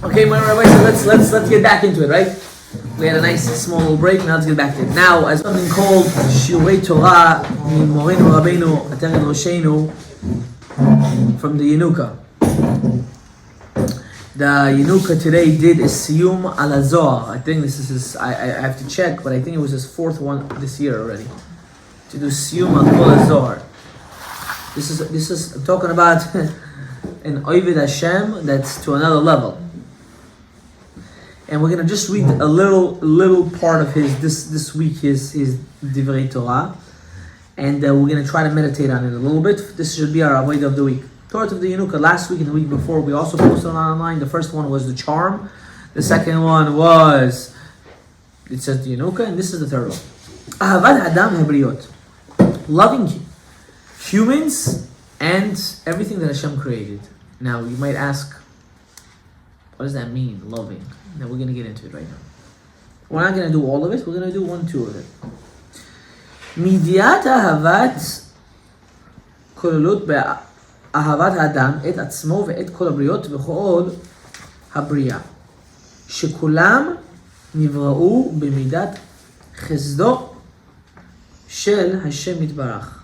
Okay, my rabbi, so let's get back into it, right? We had a nice small little break. Now let's get back to it. Now, as something called Shiurei Torah min Morenu Rabbeinu Atered Roshenu from the Yanuka. The Yanuka today did a Siyum al Zohar. I think this is his, I have to check, but I think it was his fourth one this year already. To do Siyum al Kol Zohar. This is I'm talking about an Oived Hashem that's to another level. And we're gonna just read a little part of his this week, his Divrei Torah, and we're gonna try to meditate on it a little bit. This should be our Avodah of the week. Torah of the Yanuka. Last week and the week before, we also posted it online. The first one was the charm. The second one was, it says the Yanuka, and this is the third one. Ahavat Adam Hebriot, loving humans and everything that Hashem created. Now you might ask, what does that mean, loving? Now we're going to get into it right now. We're not going to do all of it. We're going to do 1-2 of it. Midiat ahavat kolelut be'ahavat ha'adam et atzmo ve'et kol habriot v'chol habriya shekulam nivra'u b'midat chesdo shel Hashem yitbarach.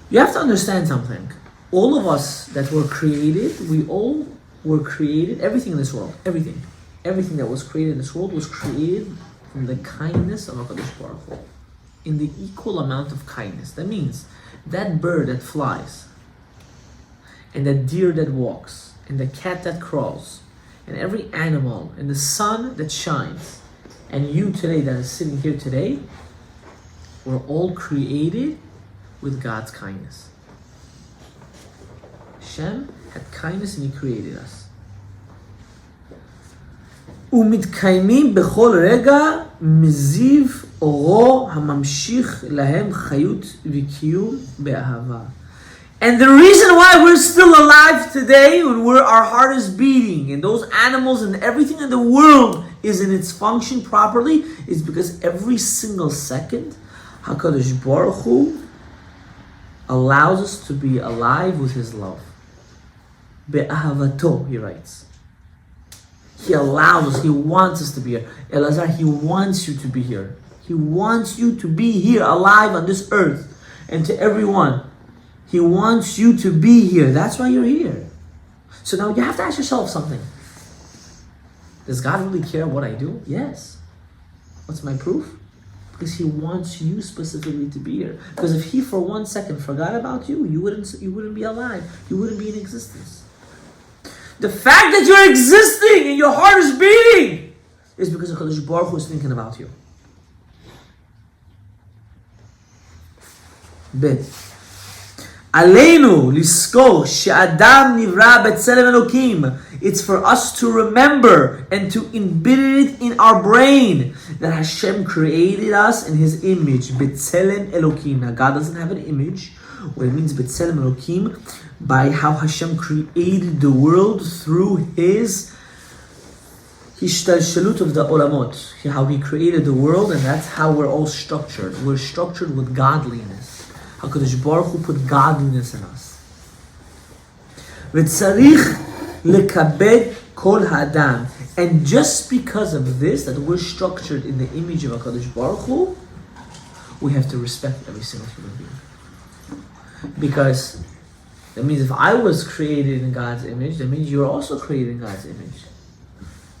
You have to understand something. All of us that were created, we all were created, everything in this world, everything that was created in this world was created from the kindness of HaKadosh Baruch Hu, in the equal amount of kindness. That means that bird that flies, and that deer that walks, and the cat that crawls, and every animal, and the sun that shines, and you today that is sitting here today, were all created with God's kindness. Hashem had kindness and He created us. ומתקיימים בכל רגע מזיו אורו הממשיך להם חיות וקיום באהבה. And the reason why we're still alive today, when our heart is beating, and those animals and everything in the world is in its function properly, is because every single second, HaKadosh Baruch Hu allows us to be alive with His love. Be'ahavato, he writes. He allows us, He wants us to be here. Elazar, He wants you to be here. He wants you to be here, alive on this earth. And to everyone, He wants you to be here. That's why you're here. So now you have to ask yourself something. Does God really care what I do? Yes. What's my proof? Because He wants you specifically to be here. Because if He for 1 second forgot about you, you wouldn't be alive. You wouldn't be in existence. The fact that you're existing and your heart is beating is because HaKadosh Baruch Hu is thinking about you. Bet. Aleinu liskor she'adam nivra b'tzelem Elokim. It's for us to remember and to embed it in our brain that Hashem created us in His image. B'tzelem Elokim. Now God doesn't have an image. What it means b'tzelem Elokim, by how Hashem created the world through His hishtalshalut of the olamot, how He created the world, and that's how we're all structured. We're structured with godliness. HaKadosh Baruch Hu put godliness in us. V'tzarich lekabed kol ha'adam. And just because of this, that we're structured in the image of HaKadosh Baruch Hu, we have to respect every single human being. Because that means if I was created in God's image, that means you're also created in God's image.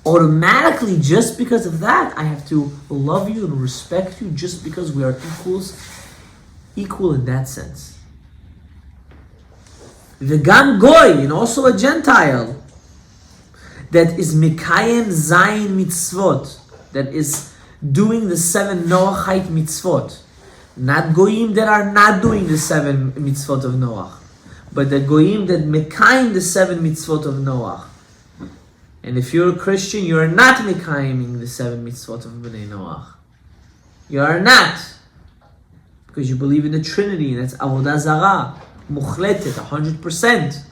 Automatically, just because of that, I have to love you and respect you just because we are equal in that sense. V'gam goy, and also a Gentile, that is Mekayem Zayin mitzvot, that is doing the 7 Noachite mitzvot. Not goyim that are not doing the 7 mitzvot of Noach, but the goyim that mekayim the 7 mitzvot of Noach. And if you're a Christian, you are not mekayiming the 7 mitzvot of Bnei Noach. You are not, because you believe in the Trinity, and that's avodah zarah, muchletet, 100%.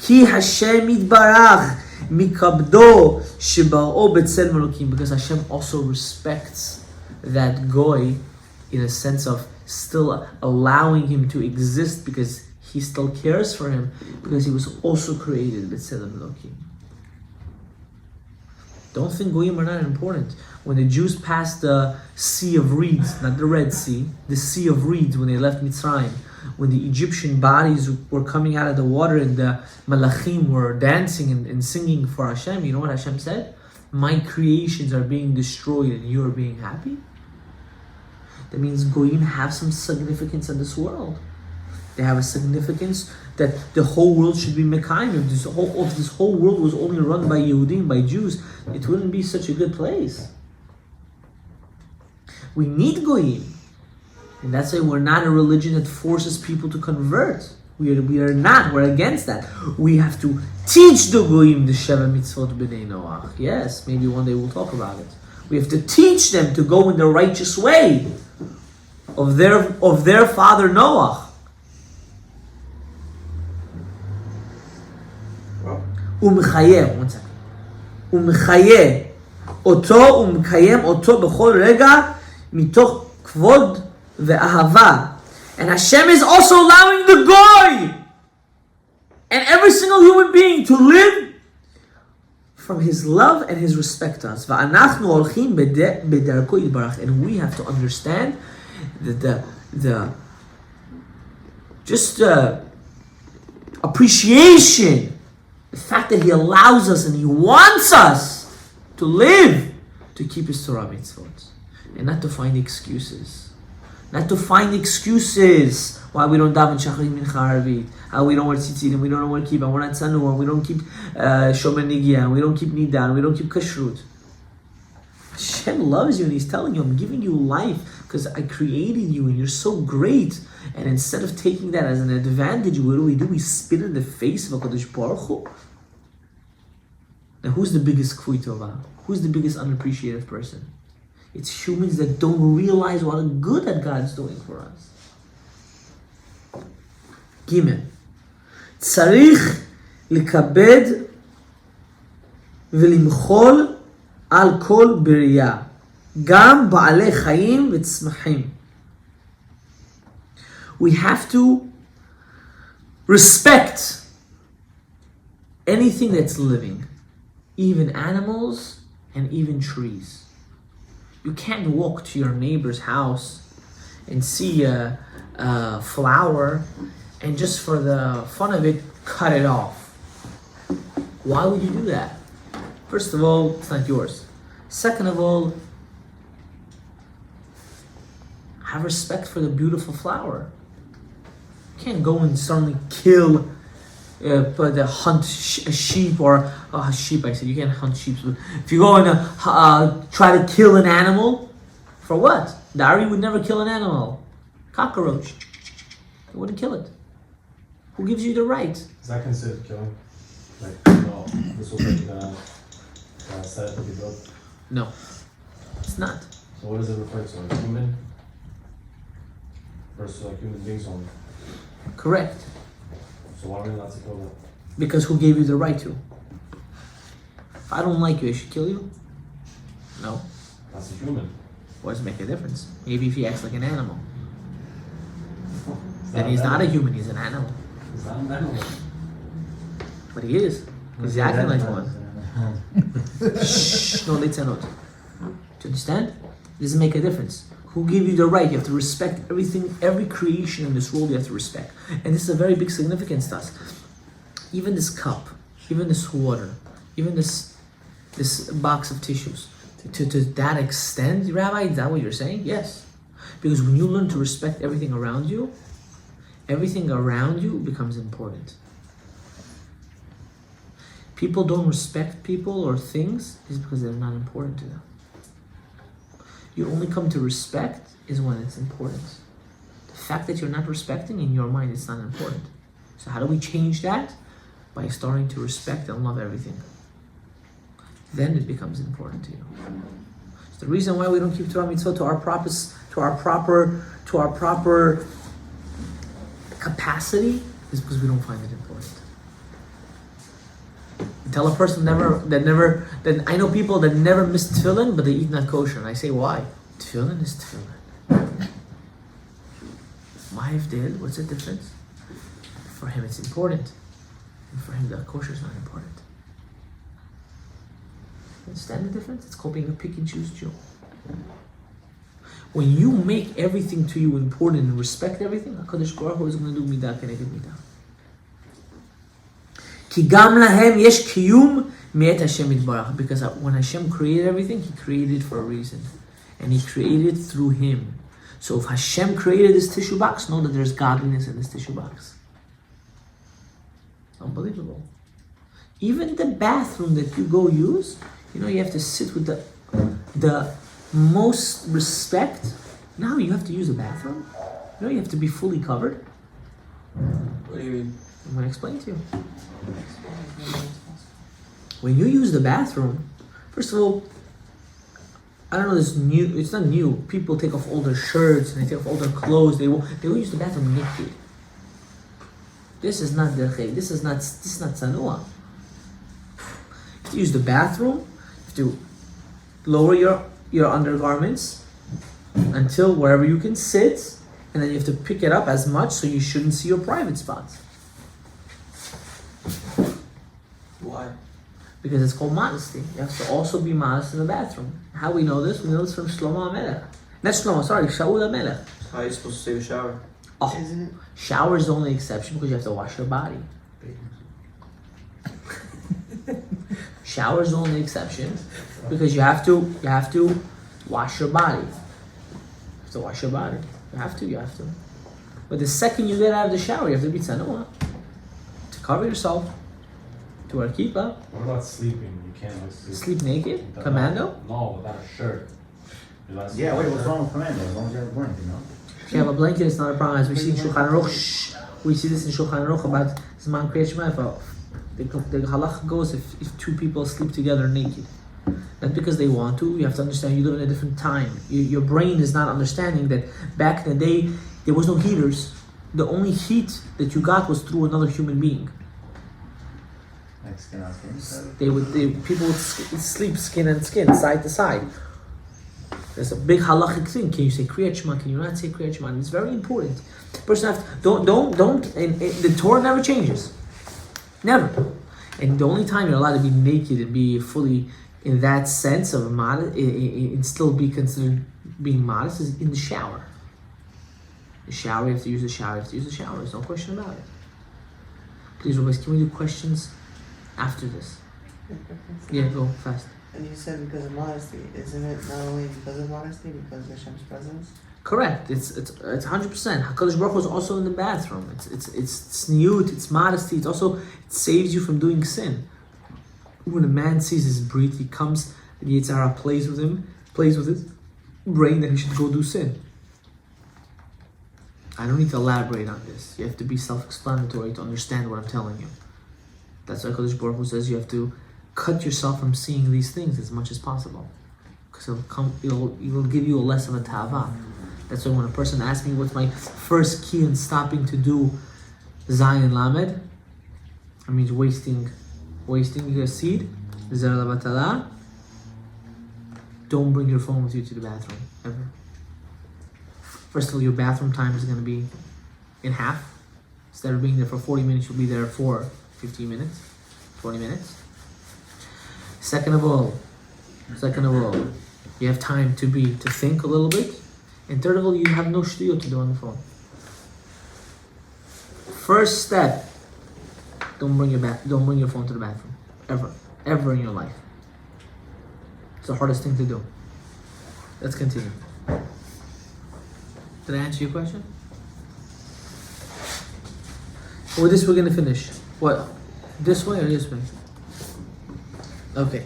Ki Hashem yitbarach mikabdo shebar'o b'tzelem Elokim, because Hashem also respects that goy in a sense of still allowing him to exist because He still cares for him because he was also created b'tzelem Elokim. Don't think goyim are not important. When the Jews passed the Sea of Reeds, not the Red Sea, the Sea of Reeds when they left Mitzrayim, when the Egyptian bodies were coming out of the water and the Malachim were dancing and singing for Hashem, you know what Hashem said? My creations are being destroyed and you are being happy? That means goyim have some significance in this world. They have a significance that the whole world should be Mekayim. If this whole world was only run by Yehudim, by Jews, it wouldn't be such a good place. We need goyim. And that's why we're not a religion that forces people to convert. We are not. We're against that. We have to teach the goyim the Sheva Mitzvot B'nai Noach. Yes, maybe one day we'll talk about it. We have to teach them to go in the righteous way of their father Noach. ומחיה, one second. ומחיה אותו ומקיים אותו בכל רגע מתוך כבוד ואהבה. And Hashem is also allowing the goy and every single human being to live from His love and His respect to us. ואנחנו הולכים בדרכו יתברך. And we have to understand that the appreciation, the fact that He allows us and He wants us to live, to keep His Torah mitzvot, and not to find excuses. Not to find excuses why we don't daven Shacharit Mincha Arvit, how we don't wear tzitzit, and we don't wear kippah, and we're not tzanua, and we don't keep shomer nigia, and we don't keep nida, and we don't keep kashrut. Hashem loves you and He's telling you, I'm giving you life because I created you and you're so great. And instead of taking that as an advantage, what do? We spit in the face of HaKadosh Baruch Hu. Now who's the biggest kfui tova? Who's the biggest unappreciative person? It's humans that don't realize what good that God's doing for us. Gimel. Tzarich likabed v'limchol al kol beriya. Gam ba'alei chayim v'tzmachim. We have to respect anything that's living, even animals and even trees. You can't walk to your neighbor's house and see a flower and just for the fun of it, cut it off. Why would you do that? First of all, it's not yours. Second of all, have respect for the beautiful flower. You can't go and suddenly kill, hunt a sheep or a sheep. I said you can't hunt sheep. But if you go and try to kill an animal, for what? The Ari would never kill an animal. Cockroach, they wouldn't kill it. Who gives you the right? Is that considered killing? Like, no, this was like gonna set it to be built? No, it's not. So what does it refer to? Like human versus like human beings only? Correct. So why are we allowed to kill them? Because who gave you the right to? If I don't like you, I should kill you? No. That's a human. What does it make a difference? Maybe if he acts like an animal. It's Then he's not a human, he's an animal. He's not an animal. But he is. He's acting like one. Shh, no litzanot. Do you understand? It doesn't make a difference. Who gave you the right? You have to respect everything, every creation in this world you have to respect. And this is a very big significance to us. Even this cup, even this water, even this box of tissues. To that extent, Rabbi, is that what you're saying? Yes. Because when you learn to respect everything around you becomes important. People don't respect people or things is because they're not important to them. You only come to respect is when it's important. The fact that you're not respecting, in your mind, it's not important. So how do we change that? By starting to respect and love everything. Then it becomes important to you. So the reason why we don't keep Torah mitzvot to our proper capacity is because we don't find it important. Tell a person that I know people that never miss tefillin, but they eat not kosher. And I say, why? Tefillin is tefillin. My Avdil, what's the difference? For him it's important. And for him the kosher is not important. Understand the difference? It's called being a pick and choose Jew. When you make everything to you important and respect everything, HaKadosh Baruch Hu is going to do midah keneged midah. Ki gam lahem yesh kiyum me'et Hashem yitbarach. Because when Hashem created everything, He created it for a reason. And He created it through Him. So if Hashem created this tissue box, know that there's godliness in this tissue box. Unbelievable. Even the bathroom that you go use, you have to sit with the most respect. Now you have to use a bathroom. You have to be fully covered. What do you mean? I'm going to explain to you. When you use the bathroom, first of all, I don't know, it's not new. People take off all their shirts and they take off all their clothes. They will use the bathroom naked. This is not derech. This is not tzanua. If you use the bathroom, you have to lower your undergarments until wherever you can sit, and then you have to pick it up as much so you shouldn't see your private spots. Why? Because it's called modesty. You have to also be modest in the bathroom. How we know this? We know this from Shlomo HaMelech. Not Shlomo, sorry, Shaul HaMelech. How are you supposed to take a shower? Oh, Isn't it? shower is the only exception because you have to wash your body. Shower is the only exception because you have to wash your body. You have to wash your body. You have to. But the second you get out of the shower, you have to be tzanua. To cover yourself. To wear kippah. What about sleeping? You can't like Sleep naked? Commando? No, without a shirt. Yeah, wait, what's wrong with commando? As long as you have a blanket, If you have a blanket, it's not a problem. As we see in Shulchan Aruch, we see this in Shulchan Aruch about Zman Kriyat Shema. The halach goes if two people sleep together naked. Not because they want to. You have to understand you live in a different time. Your brain is not understanding that back in the day there was no heaters. The only heat that you got was through another human being. like skin on skin. People would sleep skin and skin, side to side. There's a big halachic thing. Can you say Kriyat Shema? Can you not say Kriyat Shema? And it's very important. Person have to, don't. And the Torah never changes, never. And the only time you're allowed to be naked and be fully in that sense of modest, and still be considered being modest, is in the shower. The shower, you have to use the shower. There's no question about it. Please, Rabbi, can we do questions after this? Yeah, go fast. And you said because of modesty. Isn't it not only because of modesty, because of Hashem's presence? Correct. It's 100%. Hakadosh Baruch Hu is also in the bathroom. It's niyut. It's modesty. It saves you from doing sin. When a man sees his breath, he comes. The Yetzer Hara plays with his brain that he should go do sin. I don't need to elaborate on this. You have to be self-explanatory to understand what I'm telling you. That's why Hakadosh Baruch Hu says you have to cut yourself from seeing these things as much as possible, because it will give you a less of a tava. That's why when a person asks me what's my first key in stopping to do Zayin Lamed, I mean wasting your seed, Zera Batala. Don't bring your phone with you to the bathroom ever. First of all, your bathroom time is going to be in half. Instead of being there for 40 minutes, you'll be there for 15 minutes, 20 minutes. Second of all, you have time to think a little bit. And third of all, you have no shtiyot to do on the phone. First step, don't bring your phone to the bathroom. Ever in your life. It's the hardest thing to do. Let's continue. Did I answer your question? With this we're gonna finish. What? This way or this way? Okay.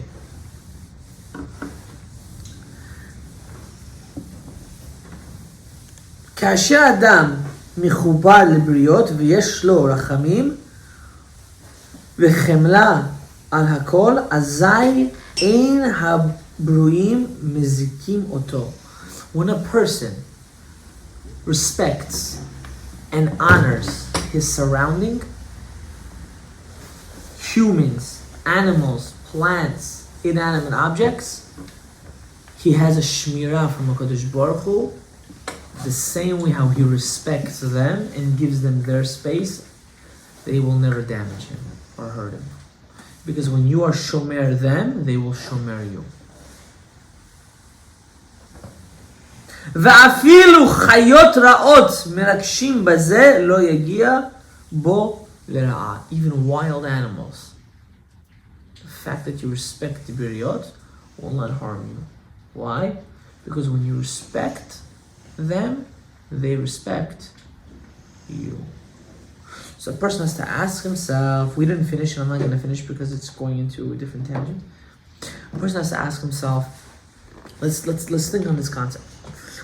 כאשר אדם מחובר לבריות ויש לו רחמים וחמלה על הכל, אזי אין הברואים מזיקים אותו. When a person respects and honors his surrounding, humans, animals, plants, inanimate objects, he has a shmirah from HaKadosh Baruch Hu, the same way how he respects them and gives them their space. they will never damage him or hurt him. Because when you are shomer them, they will shomer you. ואפילו חיות רעות מרגשים בזה לא יגיע בו לרעה. Even wild animals. The fact that you respect the biriot will not harm you. Why? Because when you respect them, they respect you. So a person has to ask himself, we didn't finish and I'm not going to finish because it's going into a different tangent. A person has to ask himself, let's think on this concept.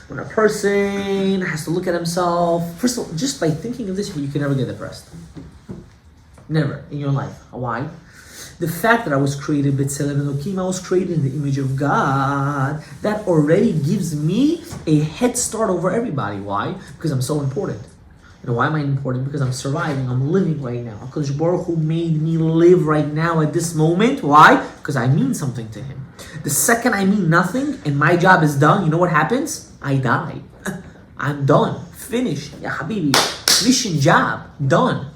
When a person has to look at himself, first of all, just by thinking of this, you can never get depressed. Never in your life. Why? The fact that I was created b'tselem Elokim, I was created in the image of God, that already gives me a head start over everybody. Why? Because I'm so important. You know, why am I important? Because I'm surviving, I'm living right now. HaKadosh Baruch Hu made me live right now at this moment. Why? Because I mean something to Him. The second I mean nothing and my job is done, you know what happens? I die. I'm done. Finished. Ya Habibi. Mission, job. Done.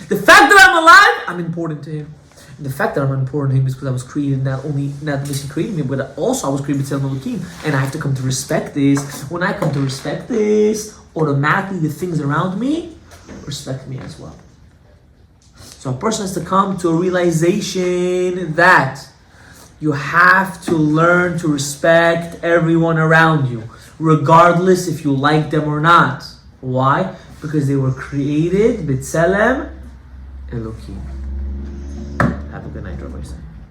The fact that I'm alive, I'm important to Him. And the fact that I'm important to Him is because I was created not because He created me, but also I was created with Elohim, and I have to come to respect this. When I come to respect this, automatically the things around me respect me as well. So a person has to come to a realization that you have to learn to respect everyone around you, regardless if you like them or not. Why? Because they were created b'tselem Elokim. Have a good night, Rabbi.